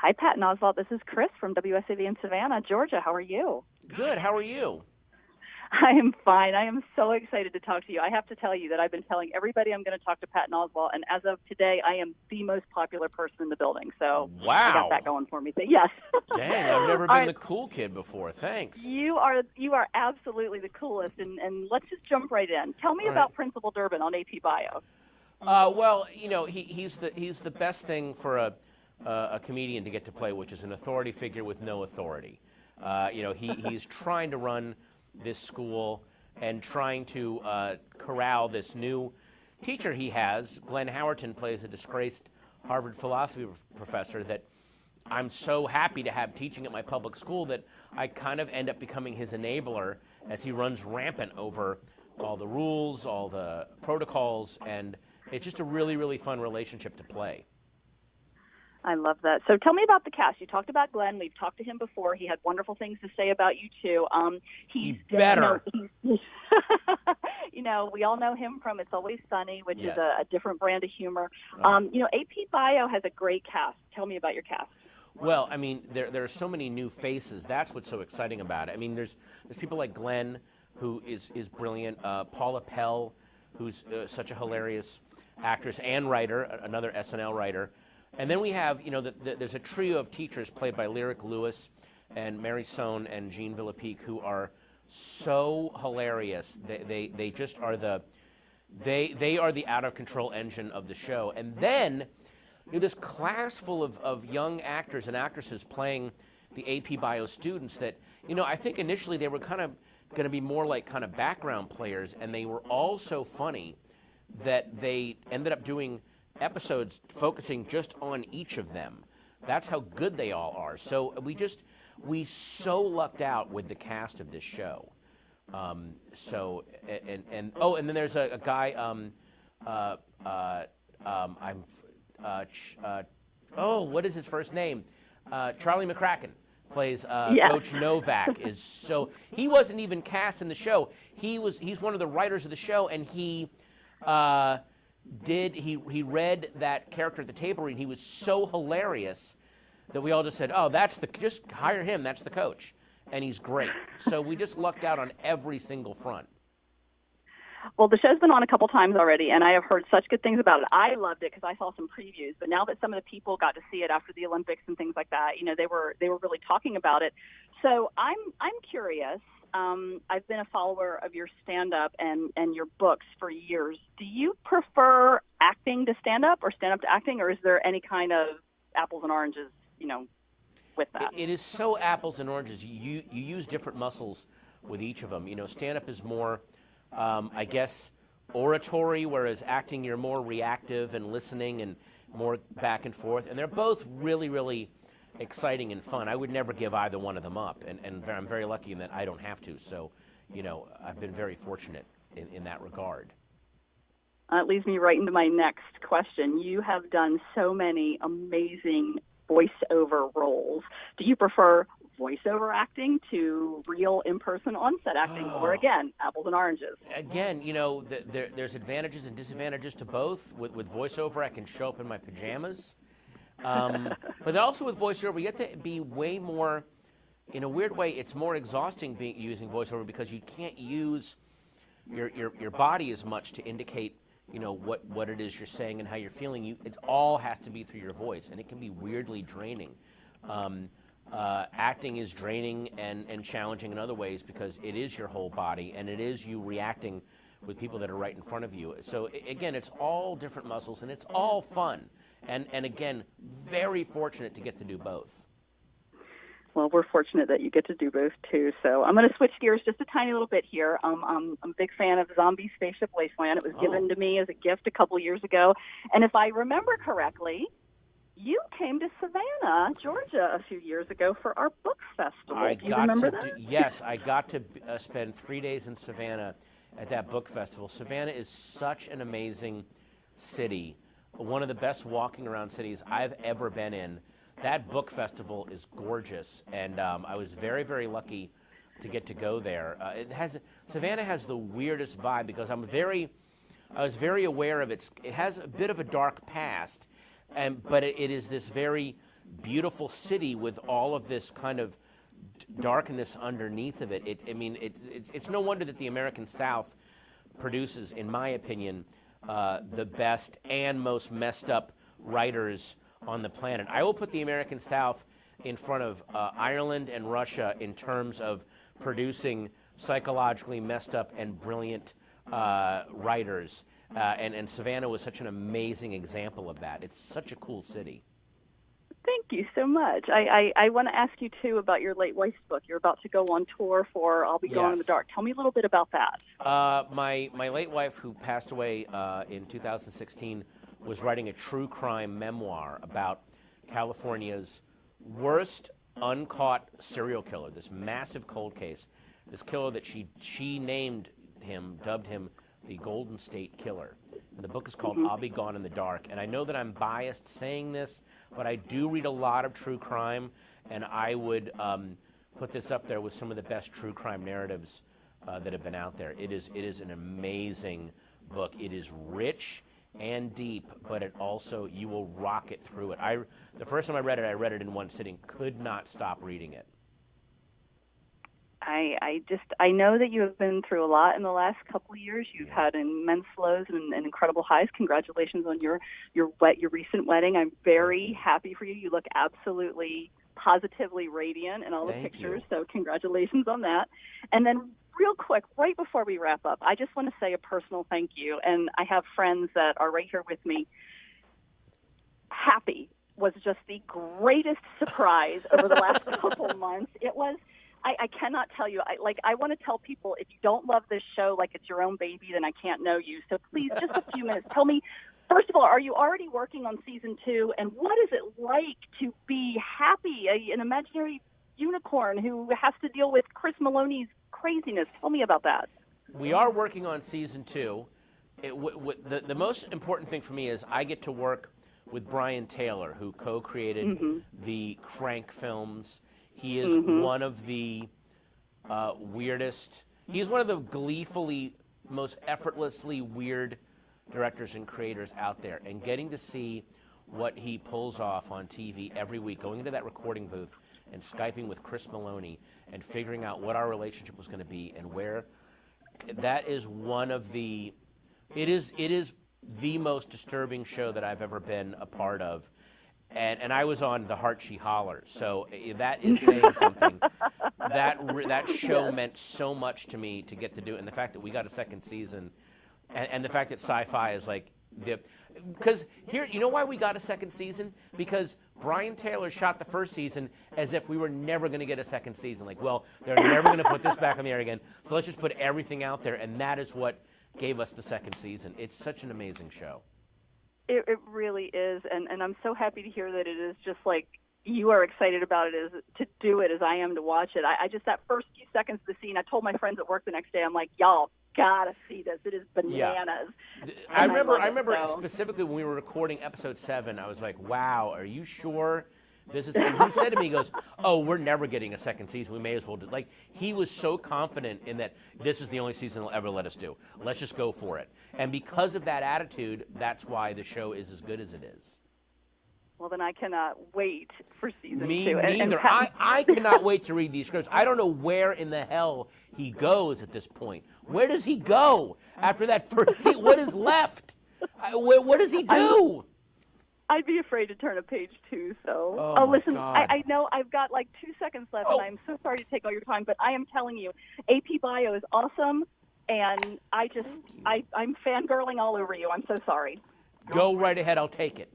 Hi, Pat and Oswald. This is Chris from WSAV in Savannah, Georgia. How are you? Good. How are you? I am fine. I am so excited to talk to you. I have to tell you that I've been telling everybody I'm going to talk to Pat and Oswald, and as of today, I am the most popular person in the building. So wow. I got that going for me. So, yes. Dang, I've never been the cool kid before. Thanks. You are absolutely the coolest, and let's just jump right in. Tell me about Principal Durbin on AP Bio. Well, you know, he's the best thing for a comedian to get to play, which is an authority figure with no authority. You know, he's trying to run this school and trying to corral this new teacher he has. Glenn Howerton plays a disgraced Harvard philosophy professor that I'm so happy to have teaching at my public school that I kind of end up becoming his enabler as he runs rampant over all the rules, all the protocols, and it's just a really, really fun relationship to play. I love that. So tell me about the cast. You talked about Glenn. We've talked to him before. He had wonderful things to say about you, too. He's better. You know, we all know him from It's Always Sunny, which Yes. is a different brand of humor. You know, AP Bio has a great cast. Tell me about your cast. Well, I mean, there are so many new faces. That's what's so exciting about it. I mean, there's people like Glenn, who is brilliant. Paula Pell, who's such a hilarious actress and writer, another SNL writer. And then we have, you know, there's a trio of teachers played by Lyric Lewis and Mary Sohn and Jean Villepique who are so hilarious. They just are they are the out of control engine of the show. And then you know, this class full of young actors and actresses playing the AP Bio students that, you know, I think initially they were kind of going to be more like kind of background players, and they were all so funny that they ended up doing episodes focusing just on each of them. That's how good they all are. So we so lucked out with the cast of this show. And then there's a guy. What is his first name? Charlie McCracken plays Coach Novak. He wasn't even cast in the show. He's one of the writers of the show, and he read that character at the table read. He was so hilarious that we all just said, "Oh, just hire him. That's the coach," and he's great. So we just lucked out on every single front. Well, the show's been on a couple times already, and I have heard such good things about it. I loved it because I saw some previews, but now that some of the people got to see it after the Olympics and things like that, you know, they were really talking about it. So I'm curious. I've been a follower of your stand-up and your books for years. Do you prefer acting to stand-up or stand-up to acting, or is there any kind of apples and oranges, you know, with that? It is so apples and oranges. You use different muscles with each of them. You know, stand-up is more, I guess, oratory, whereas acting you're more reactive and listening and more back and forth. And they're both really, really exciting and fun. I would never give either one of them up, and I'm very lucky in that I don't have to. So, you know, I've been very fortunate in that regard. It leads me right into my next question. You have done so many amazing voiceover roles. Do you prefer voiceover acting to real in-person on-set acting, or again, apples and oranges? Again, you know, there's advantages and disadvantages to both. With voiceover, I can show up in my pajamas. But also with voiceover, you have to be way more, in a weird way, it's more exhausting using voiceover because you can't use your body as much to indicate, you know, what it is you're saying and how you're feeling. It all has to be through your voice, and it can be weirdly draining. Acting is draining and challenging in other ways because it is your whole body, and it is you reacting with people that are right in front of you. So again, it's all different muscles, and it's all fun. And again, very fortunate to get to do both. Well, we're fortunate that you get to do both, too. So I'm going to switch gears just a tiny little bit here. I'm a big fan of Zombie Spaceship Wasteland. It was given to me as a gift a couple years ago. And if I remember correctly, you came to Savannah, Georgia, a few years ago for our book festival. Do you remember that? Yes, I got to spend 3 days in Savannah at that book festival. Savannah is such an amazing city, one of the best walking around cities I've ever been in. That book festival is gorgeous, and I was very, very lucky to get to go there. Savannah has the weirdest vibe because I was very aware of it. It has a bit of a dark past, but it is this very beautiful city with all of this kind of darkness underneath of it. It's no wonder that the American South produces, in my opinion, the best and most messed up writers on the planet. I will put the American South in front of Ireland and Russia in terms of producing psychologically messed up and brilliant writers. And Savannah was such an amazing example of that. It's such a cool city. Thank you so much. I want to ask you, too, about your late wife's book. You're about to go on tour for I'll Be Gone in the Dark. Tell me a little bit about that. My late wife, who passed away in 2016, was writing a true crime memoir about California's worst uncaught serial killer, this massive cold case, this killer that she named him, dubbed him the Golden State Killer. And the book is called I'll Be Gone in the Dark. And I know that I'm biased saying this, but I do read a lot of true crime, and I would put this up there with some of the best true crime narratives that have been out there. It is an amazing book. It is rich and deep, but it also, you will rock it through it. The first time I read it in one sitting, could not stop reading it. I know that you have been through a lot in the last couple of years. You've had immense lows and incredible highs. Congratulations on your recent wedding. I'm very happy for you. You look absolutely positively radiant in all the pictures. So congratulations on that. And then real quick, right before we wrap up, I just want to say a personal thank you. And I have friends that are right here with me. Happy was just the greatest surprise over the last couple months. It was. I cannot tell you. I want to tell people, if you don't love this show like it's your own baby, then I can't know you. So please, just a few minutes. Tell me, first of all, are you already working on season 2? And what is it like to be Happy, an imaginary unicorn who has to deal with Chris Maloney's craziness? Tell me about that. We are working on season 2. The most important thing for me is I get to work with Brian Taylor, who co-created the Crank films. He is one of the weirdest, he's one of the gleefully, most effortlessly weird directors and creators out there. And getting to see what he pulls off on TV every week, going into that recording booth and Skyping with Chris Maloney and figuring out what our relationship was going to be and where, that is one of the, it is the most disturbing show that I've ever been a part of. And I was on The Heart She Hollers, so that is saying something. That show meant so much to me to get to do it, and the fact that we got a second season, and the fact that Sci-Fi is like because here, you know why we got a second season? Because Brian Taylor shot the first season as if we were never going to get a second season. Like, well, they're never going to put this back on the air again, so let's just put everything out there, and that is what gave us the second season. It's such an amazing show. It really is, and I'm so happy to hear that it is just like you are excited about it as to do it as I am to watch it. I just, that first few seconds of the scene, I told my friends at work the next day, I'm like, y'all gotta see this. It is bananas. Yeah. I remember specifically when we were recording episode 7, I was like, wow, are you sure? This is, and he said to me, he goes, oh, we're never getting a second season. We may as well do, like, he was so confident in that this is the only season they'll ever let us do. Let's just go for it. And because of that attitude, that's why the show is as good as it is. Well, then I cannot wait for season 2. Me neither. I cannot wait to read these scripts. I don't know where in the hell he goes at this point. Where does he go after that first season? What is left? What does he do? I'd be afraid to turn a page 2, so. Oh listen, God. I know I've got like 2 seconds left, and I'm so sorry to take all your time, but I am telling you, AP Bio is awesome, and I'm fangirling all over you. I'm so sorry. Go right ahead. I'll take it.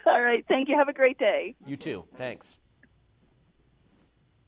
All right. Thank you. Have a great day. You too. Thanks.